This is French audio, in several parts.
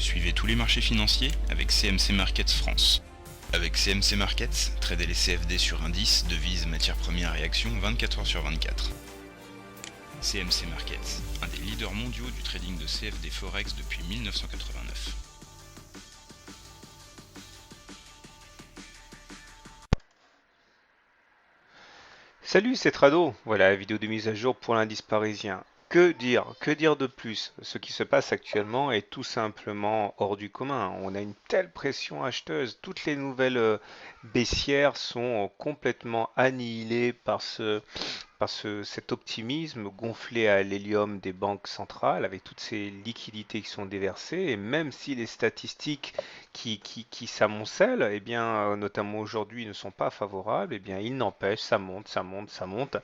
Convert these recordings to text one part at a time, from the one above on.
Suivez tous les marchés financiers avec CMC Markets France. Avec CMC Markets, tradez les CFD sur indices, devises, matières premières et actions 24 heures sur 24. CMC Markets, un des leaders mondiaux du trading de CFD Forex depuis 1989. Salut, c'est Trado. Voilà la vidéo de mise à jour pour l'indice parisien. Que dire? Que dire de plus? Ce qui se passe actuellement est tout simplement hors du commun. On a une telle pression acheteuse. Toutes les nouvelles baissières sont complètement annihilées cet optimisme gonflé à l'hélium des banques centrales avec toutes ces liquidités qui sont déversées. Et même si les statistiques qui s'amoncellent, eh bien, notamment aujourd'hui, ne sont pas favorables, eh bien, il n'empêche, ça monte, ça monte, ça monte.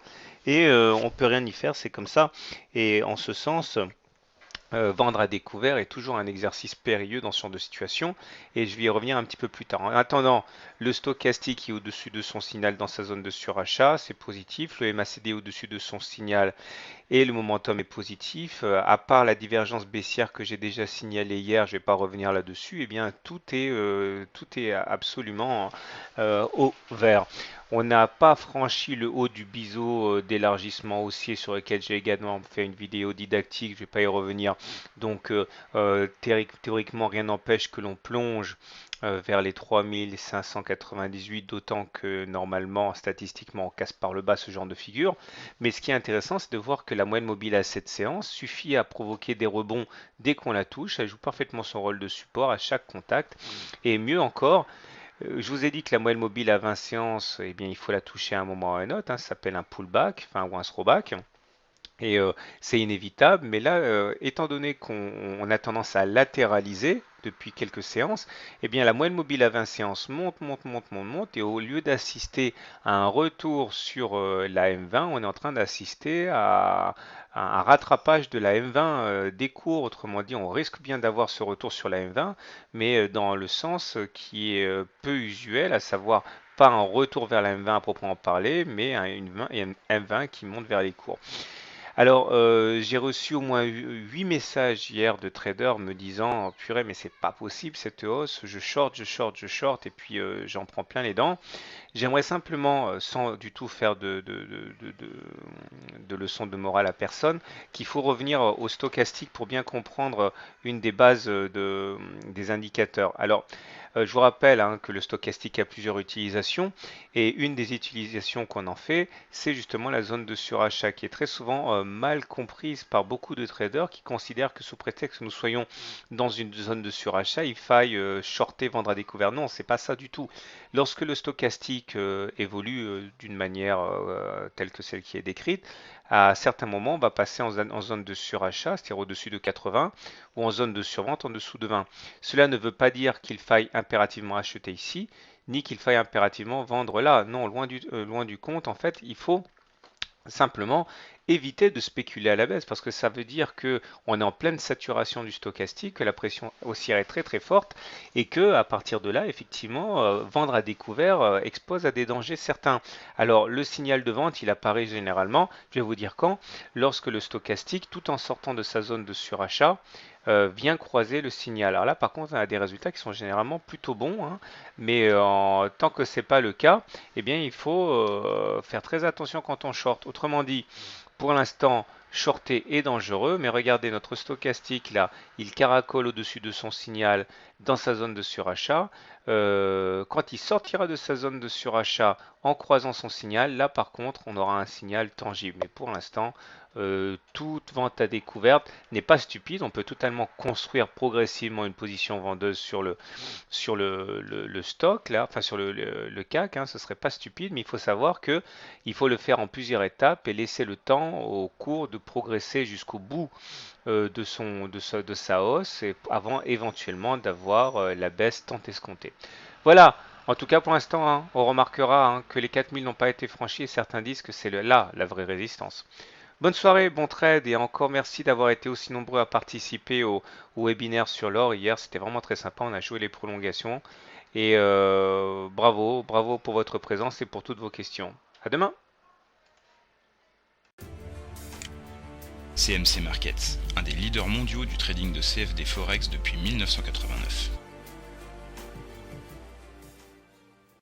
Et on peut rien y faire, c'est comme ça. Et en ce sens, vendre à découvert est toujours un exercice périlleux dans ce genre de situation et je vais y revenir un petit peu plus tard. En attendant, le stochastique est au-dessus de son signal dans sa zone de surachat, c'est positif. Le MACD est au-dessus de son signal et le momentum est positif. À part la divergence baissière que j'ai déjà signalée hier, je ne vais pas revenir là-dessus, eh bien tout est absolument au vert. On n'a pas franchi le haut du biseau d'élargissement haussier sur lequel j'ai également fait une vidéo didactique, je ne vais pas y revenir. Donc théoriquement, rien n'empêche que l'on plonge vers les 3598, d'autant que normalement, statistiquement, on casse par le bas ce genre de figure. Mais ce qui est intéressant, c'est de voir que la moyenne mobile à cette séance suffit à provoquer des rebonds dès qu'on la touche. Elle joue parfaitement son rôle de support à chaque contact. Et mieux encore, je vous ai dit que la moyenne mobile à 20 séances, eh bien, il faut la toucher à un moment ou à un autre, hein, ça s'appelle un pullback, enfin, ou un throwback. Et c'est inévitable, mais là, étant donné qu'on a tendance à latéraliser depuis quelques séances, eh bien la moyenne mobile à 20 séances monte, monte, monte, monte, monte, et au lieu d'assister à un retour sur la M20, on est en train d'assister à un rattrapage de la M20 des cours. Autrement dit, on risque bien d'avoir ce retour sur la M20, mais dans le sens qui est peu usuel, à savoir pas un retour vers la M20 à proprement parler, mais une M20 qui monte vers les cours. Alors, j'ai reçu au moins 8 messages hier de traders me disant, purée, mais c'est pas possible cette hausse, je short, je short, je short, et puis j'en prends plein les dents. J'aimerais simplement, sans du tout faire de leçons de morale à personne, qu'il faut revenir au stochastique pour bien comprendre une des bases des indicateurs. Alors, je vous rappelle hein, que le stochastique a plusieurs utilisations et une des utilisations qu'on en fait, c'est justement la zone de surachat qui est très souvent mal comprise par beaucoup de traders qui considèrent que sous prétexte que nous soyons dans une zone de surachat, il faille shorter, vendre à découvert. Non, c'est pas ça du tout. Lorsque le stochastique évolue d'une manière telle que celle qui est décrite, à certains moments, on va passer en zone de surachat, c'est-à-dire au-dessus de 80, ou en zone de survente en dessous de 20. Cela ne veut pas dire qu'il faille impérativement acheter ici, ni qu'il faille impérativement vendre là. Non, loin du compte, en fait, il faut simplement éviter de spéculer à la baisse parce que ça veut dire que on est en pleine saturation du stochastique, que la pression haussière est très très forte et que à partir de là, effectivement, vendre à découvert expose à des dangers certains. Alors le signal de vente, il apparaît généralement, je vais vous dire quand, lorsque le stochastique, tout en sortant de sa zone de surachat, vient croiser le signal. Alors là, par contre, on a des résultats qui sont généralement plutôt bons, hein, mais tant que c'est pas le cas, eh bien, il faut faire très attention quand on short. Autrement dit, pour l'instant, shorter est dangereux, mais regardez notre stochastique là, il caracole au-dessus de son signal dans sa zone de surachat. Quand il sortira de sa zone de surachat en croisant son signal, là par contre, on aura un signal tangible. Mais pour l'instant, toute vente à découverte n'est pas stupide. On peut totalement construire progressivement une position vendeuse sur le stock, là, enfin sur le CAC, hein, ce serait pas stupide, mais il faut savoir que il faut le faire en plusieurs étapes et laisser le temps au cours de progresser jusqu'au bout de sa hausse et avant éventuellement d'avoir la baisse tant escomptée. Voilà, en tout cas pour l'instant, hein, on remarquera hein, que les 4000 n'ont pas été franchis et certains disent que c'est là la vraie résistance. Bonne soirée, bon trade et encore merci d'avoir été aussi nombreux à participer au webinaire sur l'or hier. C'était vraiment très sympa, on a joué les prolongations et bravo, bravo pour votre présence et pour toutes vos questions. À demain! CMC Markets, un des leaders mondiaux du trading de CFD Forex depuis 1989.